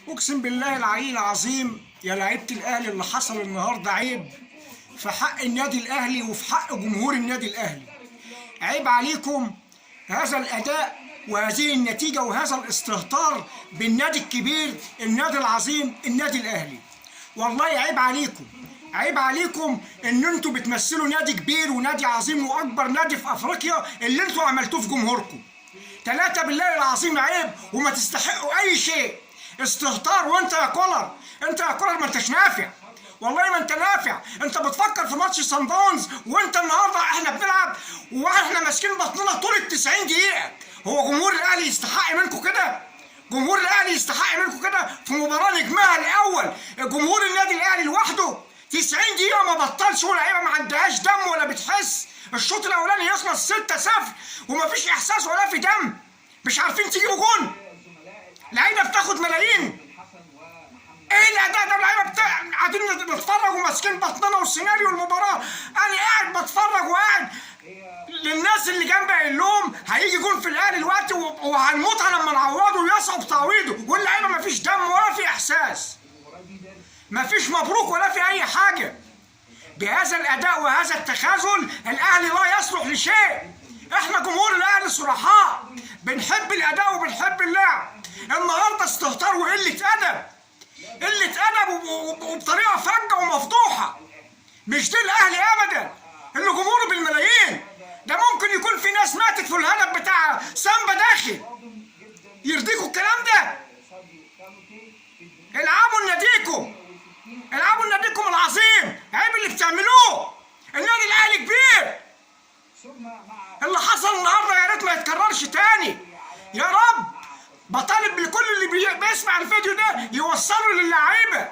اقسم بالله العلي العظيم يا لعيبه الاهلي اللي حصل النهارده عيب في حق النادي الاهلي وفي حق جمهور النادي الاهلي. عيب عليكم هذا الاداء وهذه النتيجه وهذا الاستهتار بالنادي الكبير النادي العظيم النادي الاهلي. والله عيب عليكم، عيب عليكم ان انتوا بتمثلوا نادي كبير ونادي عظيم واكبر نادي في افريقيا اللي انتوا عملتوه في جمهوركم. ثلاثة بالله العظيم عيب وما تستحقوا اي شيء. استهتار. وانت يا كولر، انت يا كولر ما انتش نافع، والله ما انت نافع. انت بتفكر في ماتش صن داونز وانت النهارده احنا بنلعب واحنا ماسكين بطننا طول ال 90 دقيقة. هو جمهور الاهلي يستحق منكم كده؟ جمهور الاهلي يستحق منكم كده في مباراة نجمها الاول؟ جمهور النادي الاهلي لوحده 90 دقيقة ما بطلش ولاعيبة ما عندهاش دم ولا بتحس. الشوط الاولاني يخلص 6-0 ومفيش احساس ولا في دم، مش عارفين تجيبوا جون. لعيبه بتاخد ملايين. ايه الاداء ده؟ لعيبه قاعدين نتفرج وماسكين بطننا والسيناريو المباراه. انا قاعد بتفرج وقاعد للناس اللي جنبي قايل لهم هيجي جون في الاهلي دلوقتي وهنموتها لما نعوضه ويصعب تعويضه، واللعيبه مفيش دم ولا في احساس، مفيش مبروك ولا في اي حاجه. بهذا الاداء وهذا التخاذل الاهلي لا يصلح لشيء. احنا جمهور الاهلي صرحاء بنحب الاداء وبنحب اللعب. النهارده استهتار وقله ادب، قله ادب وبطريقه فجه ومفضوحه. مش ده الاهلي ابدا اللي جمهوره بالملايين. ده ممكن يكون في ناس ماتت في الهدف بتاع سامبا داخل. يرضيكوا الكلام ده؟ العبوا لناديكم، العبوا لناديكم العظيم. عيب اللي بتعملوه. النادي الاهلي كبير. اللي حصل النهارده يا ريت ما يتكررش تاني يا رب. بطالب لكل اللي بيسمع الفيديو ده يوصلوا للعيبه